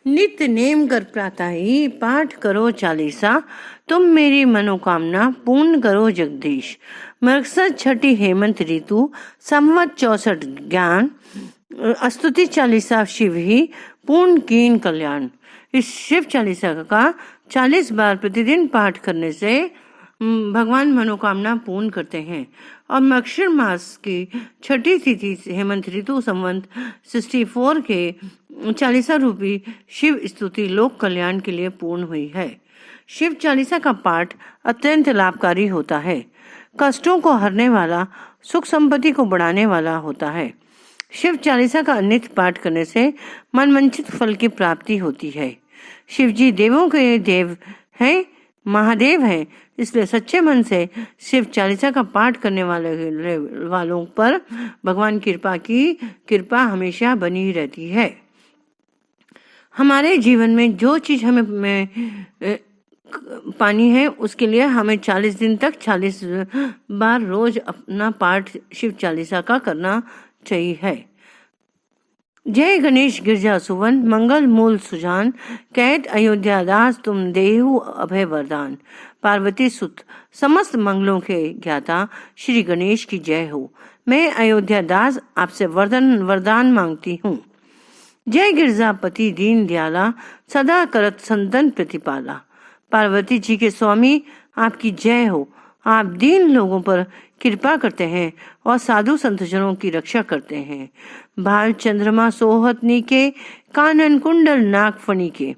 नित्य नेम कर प्रातः ही पाठ करो चालीसा, तुम मेरी मनोकामना पूर्ण करो जगदीश। मकसद छठी हेमंत ऋतु, संवत 64 ज्ञान, स्तुति चालीसा शिव ही पूर्ण कीन कल्याण। इस शिव चालीसा का 40 बार प्रतिदिन पाठ करने से भगवान मनोकामना पूर्ण करते हैं। और मक्षर मास की छठी तिथि हेमंत ऋतु संवत 64 के चालीसा रूपी शिव स्तुति लोक कल्याण के लिए पूर्ण हुई है। शिव चालीसा का पाठ अत्यंत लाभकारी होता है, कष्टों को हरने वाला, सुख संपत्ति को बढ़ाने वाला होता है। शिव चालीसा का नित्य पाठ करने से मनवांछित फल की प्राप्ति होती है। शिव जी देवों के देव हैं, महादेव हैं, इसलिए सच्चे मन से शिव चालीसा का पाठ करने वालों पर भगवान की कृपा हमेशा बनी रहती है। हमारे जीवन में जो चीज हमें पानी है, उसके लिए हमें 40 दिन तक 40 बार रोज अपना पाठ शिव चालीसा का करना चाहिए। जय गणेश गिरजा सुवन, मंगल मूल सुजान, कैत अयोध्या दास तुम देहु अभय वरदान। पार्वती सुत समस्त मंगलों के ज्ञाता श्री गणेश की जय हो। मैं अयोध्या दास आपसे वरदान मांगती हूँ। जय गिरजापति दीन दयाला, सदा करत संतन प्रतिपाला। पार्वती जी के स्वामी आपकी जय हो। आप दीन लोगों पर कृपा करते हैं और साधु संतजनों की रक्षा करते हैं। भाल चंद्रमा सोहतनी के, कानन कुंडल नागफणी के।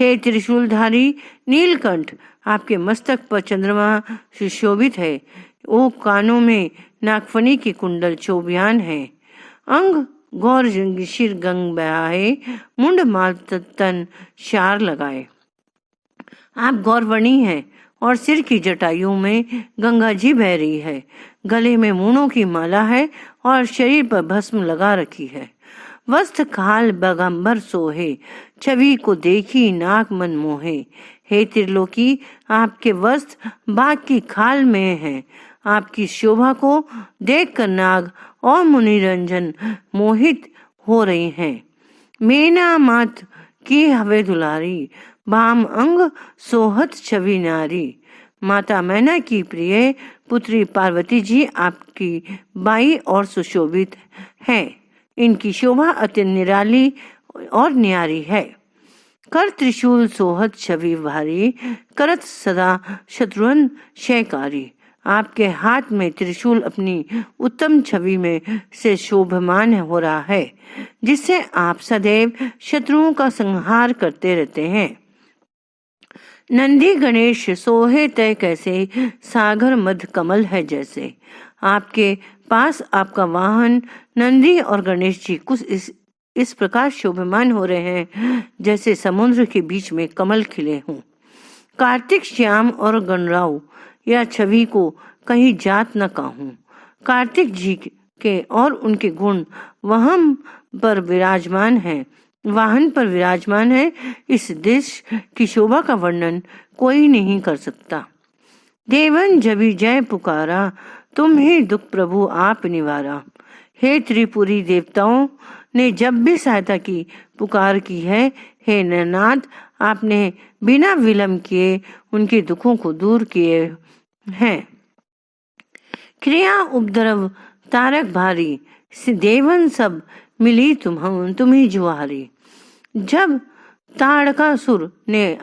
हे त्रिशूलधारी नीलकंठ, आपके मस्तक पर चंद्रमा सुशोभित है। ओ कानों में नागफणी के कुंडल चौबियान है। अंग गौर शिर गंग बहाए, मुंड माल तन शार लगाए। आप गौरवणी हैं और सिर की जटाइयों में गंगा जी बह रही है। गले में मूणों की माला है और शरीर पर भस्म लगा रखी है। वस्त्र खाल बगंबर सोहे, छवि को देखी नाक मन मोहे। हे त्रिलोकी, आपके वस्त्र बाघ की खाल में हैं। आपकी शोभा को देखकर नाग और मुनिरंजन मोहित हो रही हैं। मेना मात की हवे दुलारी, बाम अंग सोहत छवि नारी। माता मैना की प्रिय पुत्री पार्वती जी आपकी बाई और सुशोभित हैं। इनकी शोभा अत्यंत निराली और न्यारी है। कर त्रिशूल सोहत छवि भारी, करत सदा शत्रुन क्षयकारी। आपके हाथ में त्रिशूल अपनी उत्तम छवि में से शोभमान हो रहा है, जिससे आप सदैव शत्रुओं का संहार करते रहते हैं। नंदी गणेश सोहे तय कैसे, सागर मध्य कमल है जैसे। आपके पास आपका वाहन नंदी और गणेश जी कुछ इस प्रकार शोभमान हो रहे हैं जैसे समुद्र के बीच में कमल खिले हों। कार्तिक श्याम और गणराव या छवि को कहीं जात न कहूँ। कार्तिक जी के और उनके गुण वाहन पर विराजमान है। इस देश की शोभा का वर्णन कोई नहीं कर सकता। देवन जबी जय पुकारा, तुम ही दुख प्रभु आप निवारा। हे त्रिपुरी देवताओं ने जब भी सहायता की पुकार की है, हे नरनाथ, आपने बिना विलंब किए उनके दुखों को दूर किए हैं। क्रिया उपद्रव तारक भारी, देवन सब मिली तुम्ही जुहारी। जब ताड़कासुर ने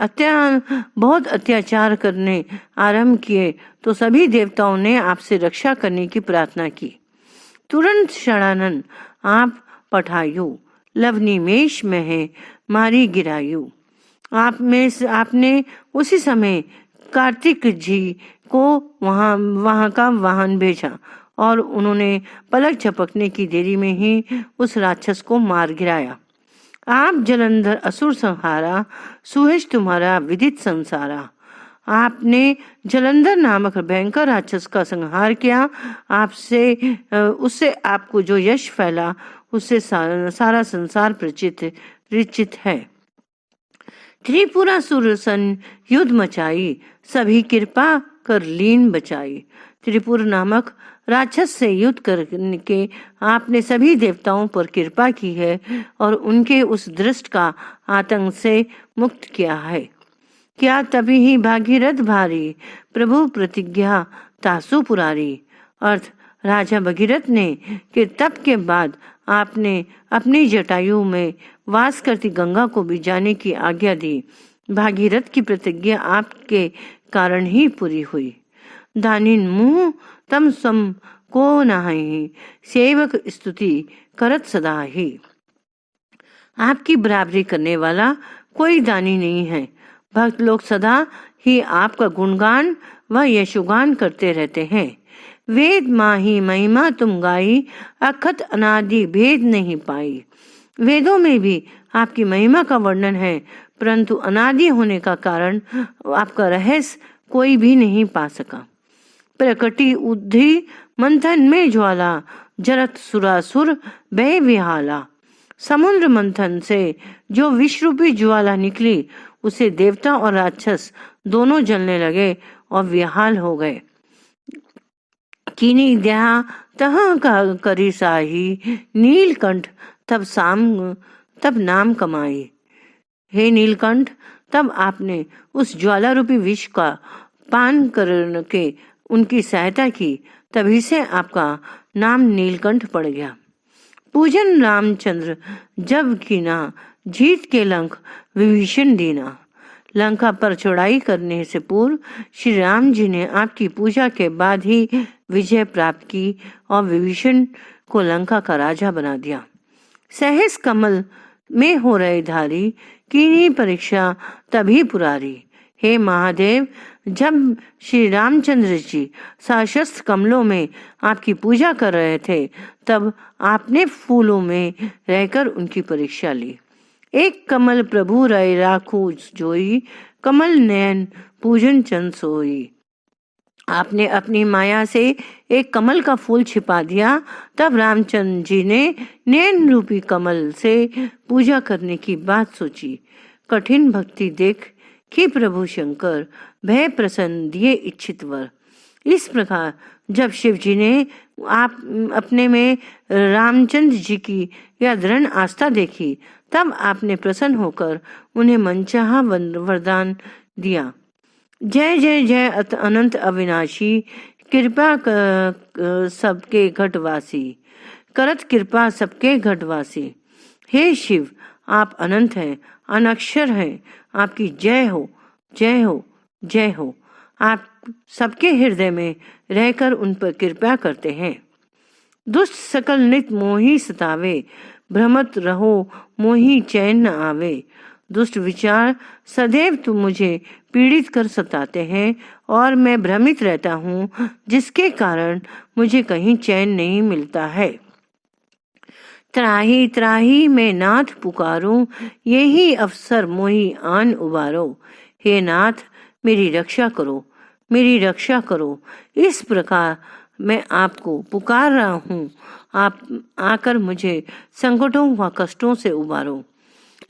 बहुत अत्याचार करने आरंभ किए तो सभी देवताओं ने आपसे रक्षा करने की प्रार्थना की। तुरंत शरणानन आप पठायु, लवनिमेश में है मारी गिरायु। आपने उसी समय कार्तिक जी को वहां का वाहन भेजा और उन्होंने पलक झपकने की देरी में ही उस राक्षस को मार गिराया। आप जलंधर असुर संहारा, सुहेश तुम्हारा विदित संसारा। आपने जलंधर नामक भयंकर राक्षस का संहार किया। उससे आपको जो यश फैला, उससे सारा संसार परिचित है। त्रिपुरासुर सन युद्ध मचाई, सभी कृपा कर लीन बचाई। त्रिपुर नामक राक्षस से युद्ध करके आपने सभी देवताओं पर कृपा की है और उनके उस दृष्ट का आतंक से मुक्त किया है। क्या तभी ही भागीरथ भारी प्रभु प्रतिज्ञा तासु पुरारी। अर्थ, राजा भगीरथ ने कि तप के बाद आपने अपनी जटायु में वास करती गंगा को भी जाने की आज्ञा दी। भागीरथ की प्रतिज्ञा आपके कारण ही पूरी हुई। दानिन मुँह तम सम को नहाई, सेवक स्तुति करत सदा ही। आपकी बराबरी करने वाला कोई दानी नहीं है। भक्त लोग सदा ही आपका गुणगान व यशोगान करते रहते हैं। वेद माही महिमा तुम गाई, अखत अनादि भेद नहीं पाई। वेदों में भी आपकी महिमा का वर्णन है, परंतु अनादि होने का कारण आपका रहस्य कोई भी नहीं पा सका। प्रकटी उद्धि मंथन में ज्वाला, जरत सुरासुर भय विहाला। समुद्र मंथन से जो विष रूपी ज्वाला निकली, उसे देवता और राक्षस दोनों जलने लगे और विहाल हो गए। कीनी दया तह करी साही, नीलकंठ तब नाम कमाई। हे नीलकंठ, तब आपने उस ज्वाला रूपी विष का पान करके उनकी सहायता की, तभी से आपका नाम नीलकंठ पड़ गया। पूजन रामचंद्र जब कीना, जीत के लंक विभीषण दीना। लंका पर चढ़ाई करने से पूर्व श्री राम जी ने आपकी पूजा के बाद ही विजय प्राप्त की और विभीषण को लंका का राजा बना दिया। सहस कमल में हो रहे धारी, कीनी परीक्षा तभी पुरारी। हे महादेव, जब श्री रामचंद्र जी सशस्त्र कमलों में आपकी पूजा कर रहे थे, तब आपने फूलों में रहकर उनकी परीक्षा ली। एक कमल प्रभु रय राखू जोई, कमल नयन पूजन चंद सोई। आपने अपनी माया से एक कमल का फूल छिपा दिया, तब रामचंद्र जी ने नयन रूपी कमल से पूजा करने की बात सोची। कठिन भक्ति देख कि प्रभु शंकर भय प्रसन्न दिए इच्छित वर। इस प्रकार जब शिव जी ने आप अपने में रामचंद्र जी की यह दृढ़ आस्था देखी, तब आपने प्रसन्न होकर उन्हें मनचाहा वरदान दिया। जय जय जय अनंत अविनाशी, कृपा सबके घटवासी, करत कृपा सबके घटवासी। हे शिव, आप अनंत हैं, अनक्षर हैं, आपकी जय हो, जय हो, जय हो। आप सबके हृदय में रहकर उन पर कृपा करते हैं। दुष्ट सकल नित मोही सतावे, भ्रमत रहो मोही चैन न आवे। दुष्ट विचार सदैव तुम मुझे पीड़ित कर सताते हैं और मैं भ्रमित रहता हूँ, जिसके कारण मुझे कहीं चैन नहीं मिलता है। त्राही त्राही मैं नाथ पुकारूं, यही अवसर मोही आन उबारो। हे नाथ, मेरी रक्षा करो, मेरी रक्षा करो। इस प्रकार मैं आपको पुकार रहा हूँ, आप आकर मुझे संकटों व कष्टों से उबारो।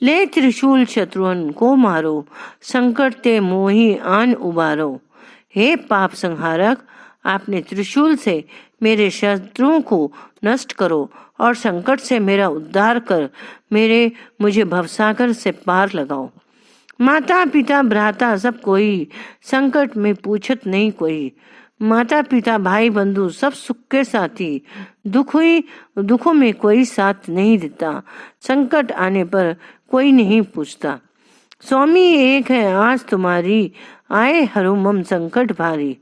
ले त्रिशूल शत्रुओं को मारो, संकट ते मोही आन उबारो। हे पाप संहारक, आपने त्रिशूल से मेरे शत्रुओं को नष्ट करो और संकट से मेरा उद्धार कर मुझे भवसागर से पार लगाओ। माता पिता भ्राता सब कोई, संकट में पूछत नहीं कोई। माता पिता भाई बंधु सब सुख के साथी, दुखों में कोई साथ नहीं देता। संकट आने पर कोई नहीं पूछता। स्वामी एक है आज तुम्हारी, आए हरो मम संकट भारी।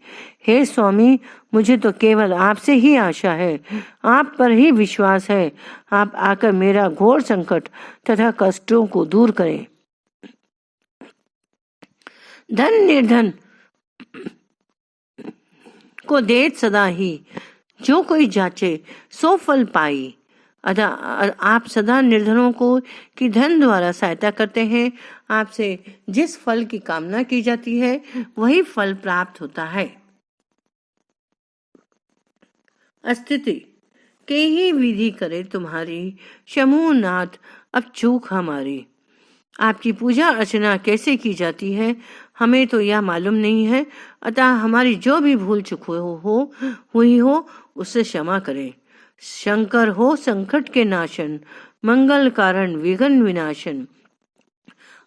हे स्वामी, मुझे तो केवल आपसे ही आशा है, आप पर ही विश्वास है। आप आकर मेरा घोर संकट तथा कष्टों को दूर करें। धन निर्धन को देत सदा ही, जो कोई जाचे सो फल पाई। आप सदा निर्धनों को की धन द्वारा सहायता करते हैं। आपसे जिस फल की कामना की जाती है वही फल प्राप्त होता है। स्थिति के ही विधि करे तुम्हारी, शंभुनाथ अब चूक हमारी। आपकी पूजा अर्चना कैसे की जाती है हमें तो यह मालूम नहीं है, अतः हमारी जो भी भूल चूक हुई हो उससे क्षमा करें। शंकर हो संकट के नाशन, मंगल कारण विघ्न विनाशन।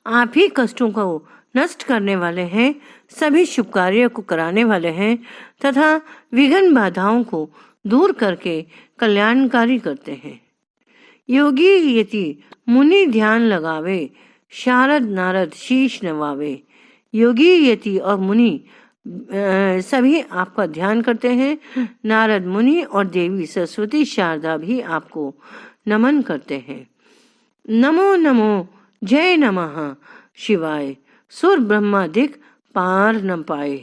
आप ही कष्टों को नष्ट करने वाले हैं, सभी शुभ कार्यों को कराने वाले हैं तथा विघ्न बाधाओं को दूर करके कल्याणकारी करते हैं। योगी यति मुनि ध्यान लगावे, शारद नारद शीश नवावे। योगी यति और मुनि सभी आपका ध्यान करते हैं। नारद मुनि और देवी सरस्वती शारदा भी आपको नमन करते हैं। नमो नमो जय नमः शिवाय, सुर ब्रह्मादिक पार न पाए।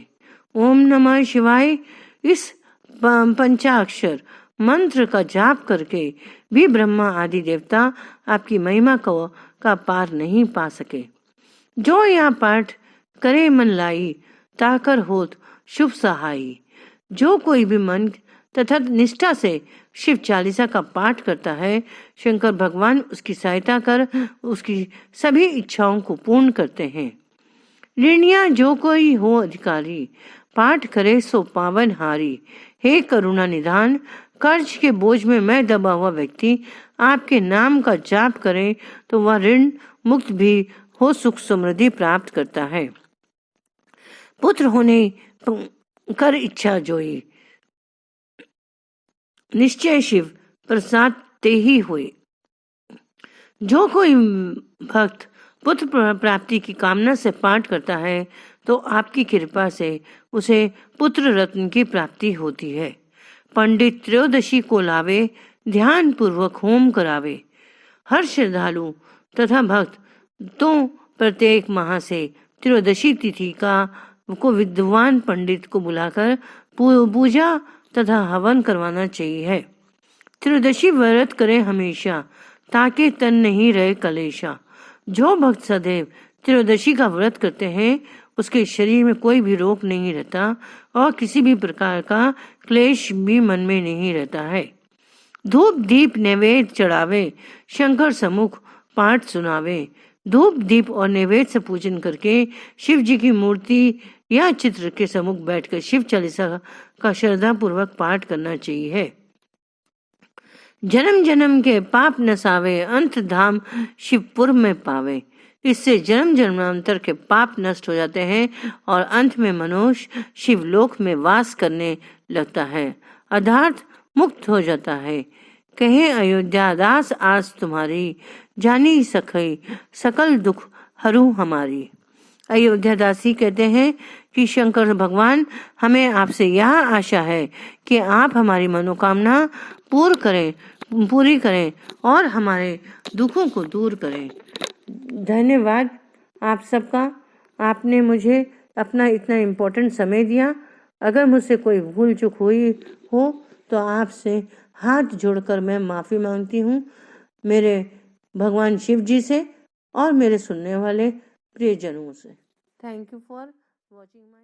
ओम नमः शिवाय इस पंचाक्षर मंत्र का जाप करके भी ब्रह्मा आदि देवता आपकी महिमा का पार नहीं पा सके। जो यह पाठ करे मन लाई, ताकर होत शुभ सहाई। जो कोई भी मन तथा निष्ठा से शिव चालीसा का पाठ करता है, शंकर भगवान उसकी सहायता कर उसकी सभी इच्छाओं को पूर्ण करते हैं। ऋणिया जो कोई हो अधिकारी, पाठ करे सो पावन हारी। हे करुणा निधान, कर्ज के बोझ में मैं दबा हुआ व्यक्ति आपके नाम का जाप करे तो वह ऋण मुक्त भी हो सुख समृद्धि प्राप्त करता है। पुत्र होने कर इच्छा जोई, निश्चय शिव प्रसाद ते ही हुए। जो कोई भक्त पुत्र प्राप्ति की कामना से पाठ करता है तो आपकी कृपा से उसे पुत्र रत्न की प्राप्ति होती है। पंडित त्रयोदशी को लावे, ध्यान पूर्वक होम करावे। हर श्रद्धालु तथा भक्त तो प्रत्येक माह से त्रयोदशी तिथि को विद्वान पंडित को बुलाकर पूजा तथा हवन करवाना चाहिए। त्रयोदशी व्रत करें हमेशा, ताकि तन नहीं रहे कलेशा। जो भक्त सदैव त्रयोदशी का व्रत करते हैं उसके शरीर में कोई भी रोग नहीं रहता और किसी भी प्रकार का क्लेश भी मन में नहीं रहता है। धूप दीप नैवेद्य चढ़ावे, शंकर सम्मुख पाठ सुनावे। धूप दीप और नैवेद्य से पूजन करके शिव जी की मूर्ति या चित्र के सम्मुख बैठकर शिव चालीसा का श्रद्धा पूर्वक पाठ करना चाहिए। जन्म जन्म के पाप नसावे, अंत धाम शिवपुर में पावे। इससे जन्म जन्मांतर के पाप नष्ट हो जाते हैं और अंत में मनुष्य शिवलोक में वास करने लगता है, अर्थात मुक्त हो जाता है। कहे अयोध्या दास आस तुम्हारी, जानी सखई सकल दुख हरू हमारी। अयोध्या दासी कहते हैं कि शंकर भगवान, हमें आपसे यह आशा है कि आप हमारी मनोकामना पूरी करें और हमारे दुखों को दूर करें। धन्यवाद आप सबका, आपने मुझे अपना इतना इम्पोर्टेंट समय दिया। अगर मुझसे कोई भूल चूक हुई हो तो आपसे हाथ जोड़कर मैं माफ़ी मांगती हूँ, मेरे भगवान शिव जी से और मेरे सुनने वाले प्रियजनों से। Thank you for watching my